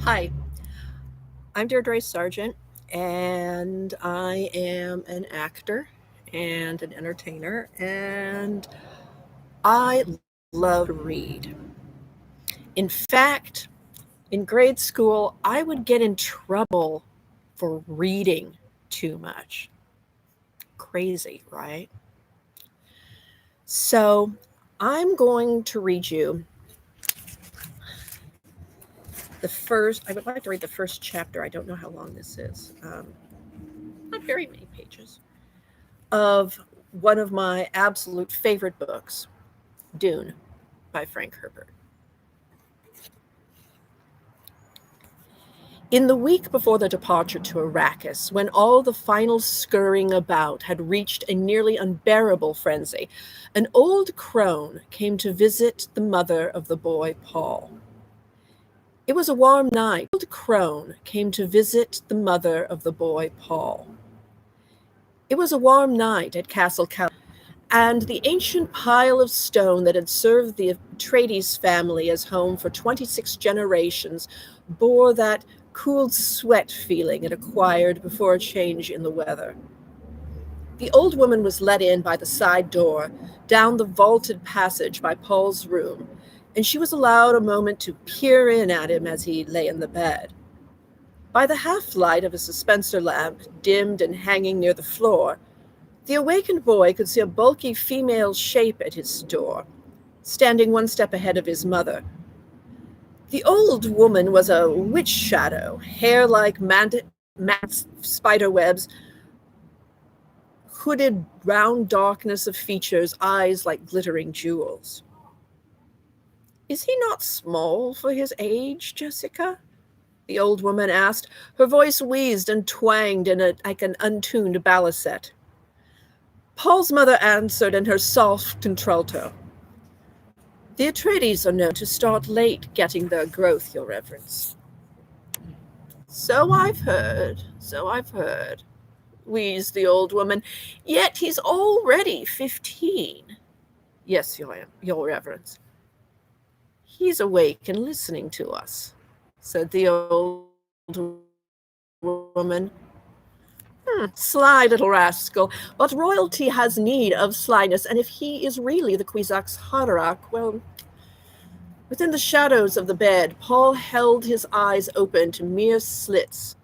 Hi, I'm Deirdre Sargent, and I am an actor and an entertainer, and I love to read. In fact, in grade school, I would get in trouble for reading too much. Crazy, right? So, I'm going to read you I would like to read the first chapter. I don't know how long this is. Not very many pages. Of one of my absolute favorite books, Dune by Frank Herbert. In the week before the departure to Arrakis, when all the final scurrying about had reached a nearly unbearable frenzy, an old crone came to visit the mother of the boy Paul. It was a warm night. The old crone came to visit the mother of the boy Paul. It was a warm night at Castle Cal, and the ancient pile of stone that had served the Atreides family as home for 26 generations bore that cooled sweat feeling it acquired before a change in the weather. The old woman was let in by the side door, down the vaulted passage by Paul's room, and she was allowed a moment to peer in at him as he lay in the bed. By the half-light of a dispenser lamp, dimmed and hanging near the floor, the awakened boy could see a bulky female shape at his door, standing one step ahead of his mother. The old woman was a witch shadow, hair like spider webs, hooded round darkness of features, eyes like glittering jewels. "Is he not small for his age, Jessica?" the old woman asked. Her voice wheezed and twanged like an untuned balisette. Paul's mother answered in her soft contralto. "The Atreides are known to start late getting their growth, Your Reverence." So I've heard, wheezed the old woman. "Yet he's already 15. Yes, Your Reverence." "He's awake and listening to us," said the old woman. Sly little rascal. But royalty has need of slyness, and if he is really the Kwisatz Haderach, well, within the shadows of the bed, Paul held his eyes open to mere slits.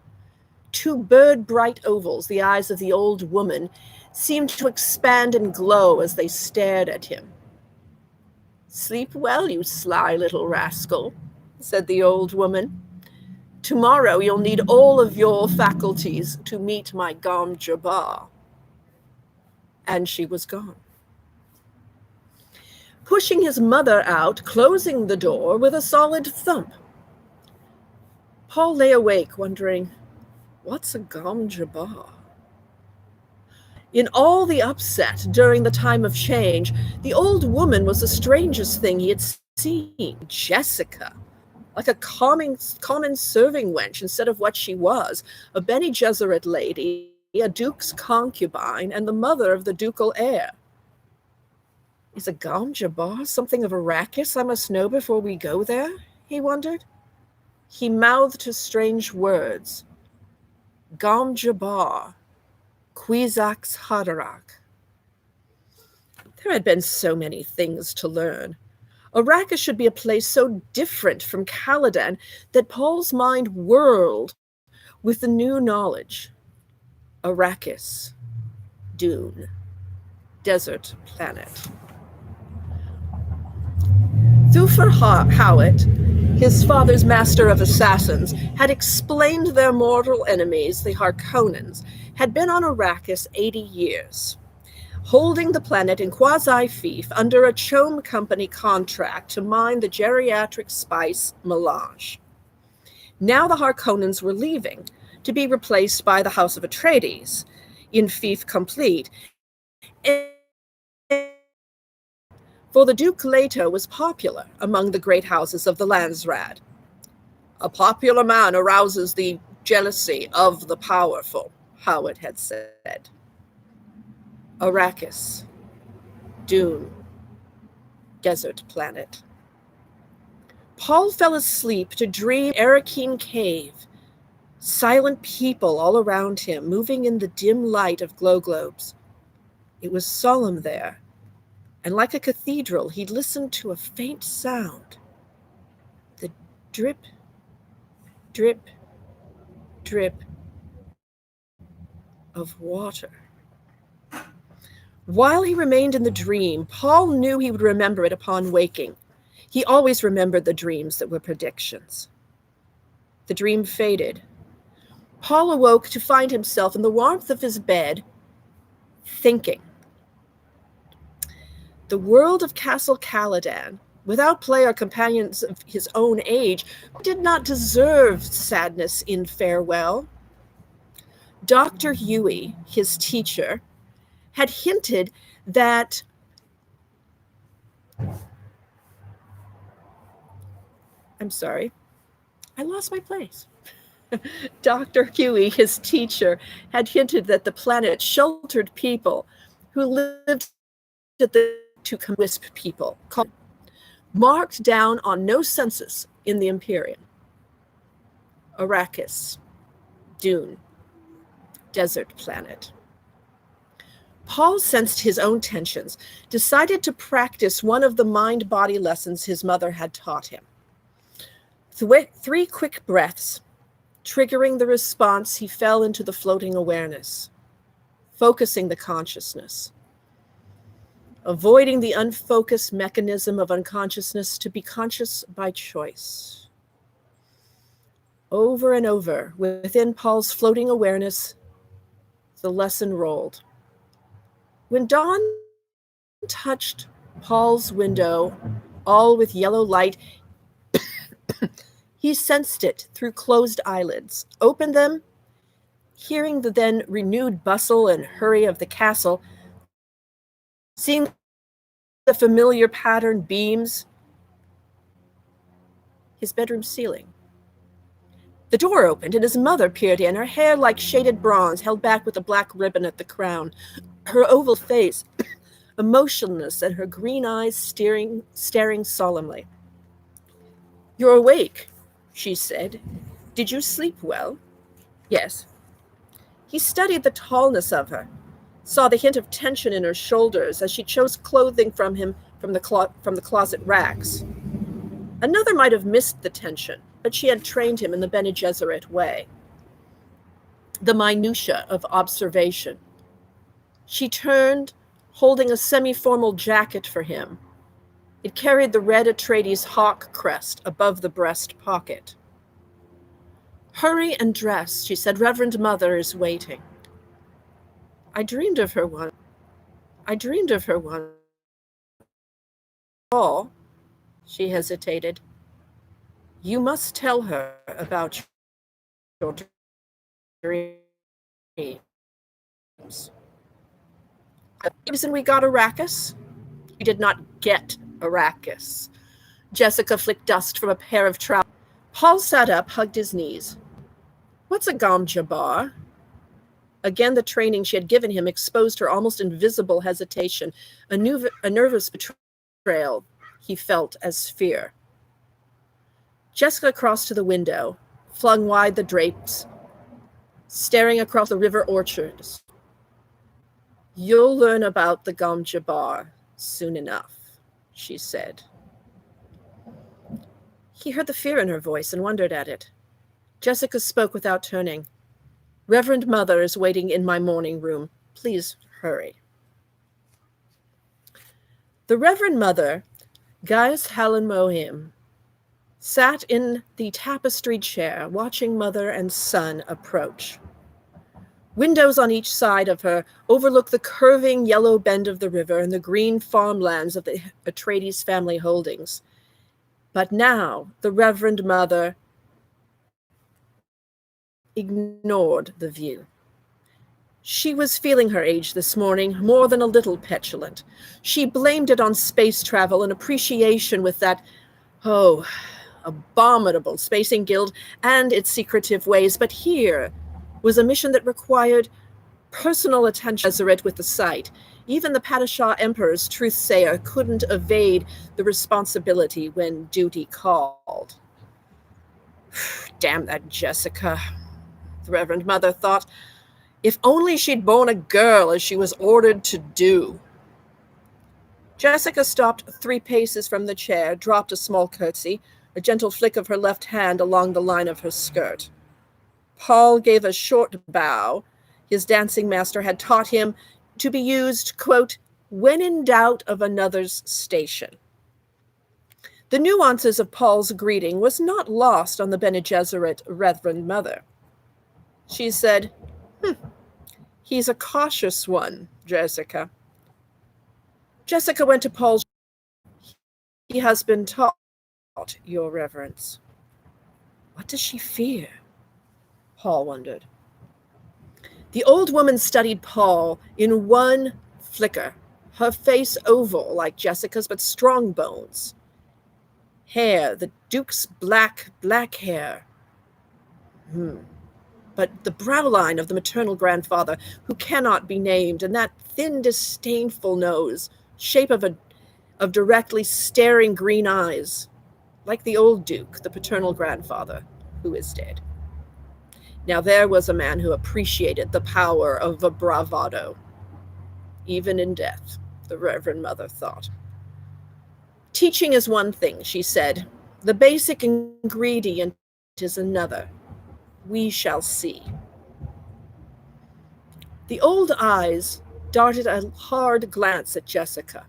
Two bird-bright ovals, the eyes of the old woman, seemed to expand and glow as they stared at him. "Sleep well, you sly little rascal," said the old woman. "Tomorrow you'll need all of your faculties to meet my Gom Jabbar." And she was gone, pushing his mother out, closing the door with a solid thump. Paul lay awake, wondering, what's a Gom Jabbar? In all the upset during the time of change, the old woman was the strangest thing he had seen. Jessica, like a common serving wench instead of what she was, a Bene Gesserit lady, a duke's concubine, and the mother of the ducal heir. Is a Gom Jabbar something of Arrakis I must know before we go there? He wondered. He mouthed his strange words. Gom Jabbar, Kwisatz Haderach. There had been so many things to learn. Arrakis should be a place so different from Caladan that Paul's mind whirled with the new knowledge. Arrakis, Dune, desert planet. Thufir Hawat, his father's master of assassins, had explained their mortal enemies, the Harkonnens, had been on Arrakis 80 years, holding the planet in quasi-fief under a Chome Company contract to mine the geriatric spice melange. Now the Harkonnens were leaving, to be replaced by the House of Atreides, in fief complete, for the Duke Leto was popular among the great houses of the Landsraad. "A popular man arouses the jealousy of the powerful," Hawat had said. Arrakis, Dune, desert planet. Paul fell asleep to dream Arakeen Cave, silent people all around him, moving in the dim light of glow globes. It was solemn there, and like a cathedral, he listened to a faint sound. The drip, drip, drip of water. While he remained in the dream, Paul knew he would remember it upon waking. He always remembered the dreams that were predictions. The dream faded. Paul awoke to find himself in the warmth of his bed, thinking. The world of Castle Caladan, without play or companions of his own age, did not deserve sadness in farewell. Dr. Huey, his teacher, had hinted that I'm sorry, I lost my place. Dr. Huey, his teacher, had hinted that the planet sheltered people who lived at the to wisp people, marked down on no census in the Imperium. Arrakis, Dune, desert planet. Paul sensed his own tensions, decided to practice one of the mind-body lessons his mother had taught him. 3 quick breaths, triggering the response, he fell into the floating awareness, focusing the consciousness, avoiding the unfocused mechanism of unconsciousness to be conscious by choice. Over and over, within Paul's floating awareness, the lesson rolled. When dawn touched Paul's window, all with yellow light, he sensed it through closed eyelids, opened them, hearing the then renewed bustle and hurry of the castle, seeing the familiar patterned beams, his bedroom ceiling. The door opened and his mother peered in, her hair like shaded bronze, held back with a black ribbon at the crown, her oval face emotionless and her green eyes staring solemnly. "You're awake," she said. "Did you sleep well?" "Yes." He studied the tallness of her, saw the hint of tension in her shoulders as she chose clothing from him from the closet racks. Another might have missed the tension, but she had trained him in the Bene Gesserit way, the minutiae of observation. She turned, holding a semi-formal jacket for him. It carried the red Atreides hawk crest above the breast pocket. "Hurry and dress," she said. "Reverend Mother is waiting." I dreamed of her once. Paul, she hesitated. "You must tell her about your dreams." "The reason we got Arrakis?" "We did not get Arrakis." Jessica flicked dust from a pair of trousers. Paul sat up, hugged his knees. "What's a Gom Jabbar?" Again, the training she had given him exposed her almost invisible hesitation, a nervous betrayal he felt as fear. Jessica crossed to the window, flung wide the drapes, staring across the river orchards. "You'll learn about the Gom Jabbar soon enough," she said. He heard the fear in her voice and wondered at it. Jessica spoke without turning. "Reverend Mother is waiting in my morning room. Please hurry." The Reverend Mother, Gaius Hallan Mohim, sat in the tapestried chair, watching mother and son approach. Windows on each side of her overlook the curving yellow bend of the river and the green farmlands of the Atreides family holdings. But now the Reverend Mother ignored the view. She was feeling her age this morning, more than a little petulant. She blamed it on space travel and appreciation with that, abominable Spacing Guild and its secretive ways. But here was a mission that required personal attention with the sight. Even the Padishah Emperor's truth-sayer couldn't evade the responsibility when duty called. Damn that Jessica, the Reverend Mother thought. If only she'd borne a girl as she was ordered to do. Jessica stopped 3 paces from the chair, dropped a small curtsy, a gentle flick of her left hand along the line of her skirt. Paul gave a short bow. His dancing master had taught him to be used, quote, when in doubt of another's station. The nuances of Paul's greeting was not lost on the Bene Gesserit Reverend Mother. She said, he's a cautious one, Jessica. Jessica went to Paul's. He has been taught, your reverence. What does she fear? Paul wondered. The old woman studied Paul in one flicker, her face oval like Jessica's, but strong bones. Hair, the Duke's black hair. But the brow line of the maternal grandfather, who cannot be named, and that thin, disdainful nose, shape of directly staring green eyes, like the old Duke, the paternal grandfather, who is dead. Now there was a man who appreciated the power of a bravado, even in death, the Reverend Mother thought. Teaching is one thing, she said. The basic ingredient is another. We shall see. The old eyes darted a hard glance at Jessica.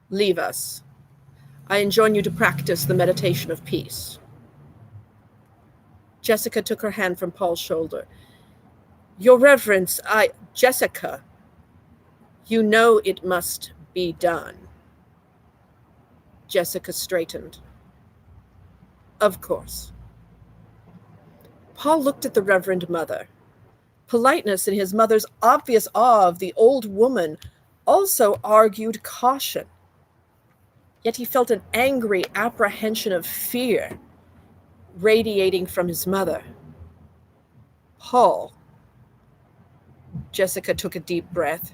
Leave us. I enjoin you to practice the meditation of peace. Jessica took her hand from Paul's shoulder. Your Reverence, Jessica, you know it must be done. Jessica straightened. Of course. Paul looked at the Reverend Mother. Politeness in his mother's obvious awe of the old woman also argued caution. Yet he felt an angry apprehension of fear radiating from his mother. Paul. Jessica took a deep breath.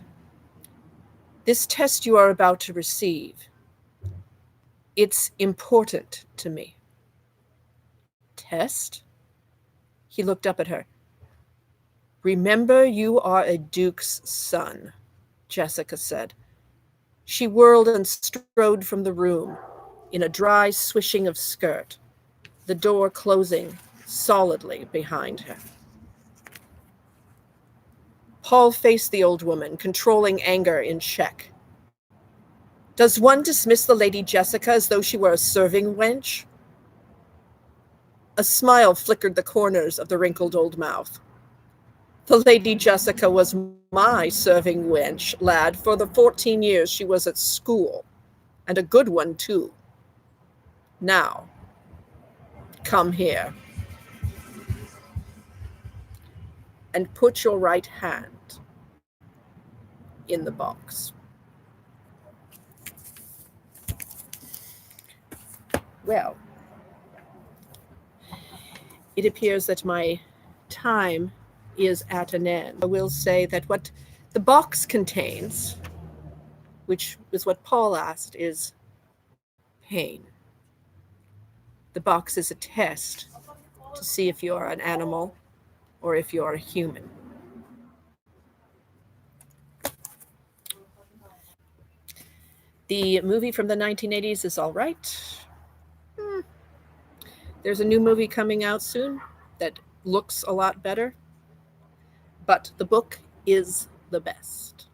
This test you are about to receive, it's important to me. Test? He looked up at her. Remember, you are a duke's son, Jessica said. She whirled and strode from the room in a dry swishing of skirt, the door closing solidly behind her. Paul faced the old woman, controlling anger in check. Does one dismiss the Lady Jessica as though she were a serving wench? A smile flickered the corners of the wrinkled old mouth. The Lady Jessica was my serving wench, lad, for the 14 years she was at school, and a good one, too. Now, come here, and put your right hand in the box. Well, it appears that my time is at an end. I will say that what the box contains, which is what Paul asked, is pain. The box is a test to see if you're an animal or if you're a human. The movie from the 1980s is all right. There's a new movie coming out soon that looks a lot better, but the book is the best.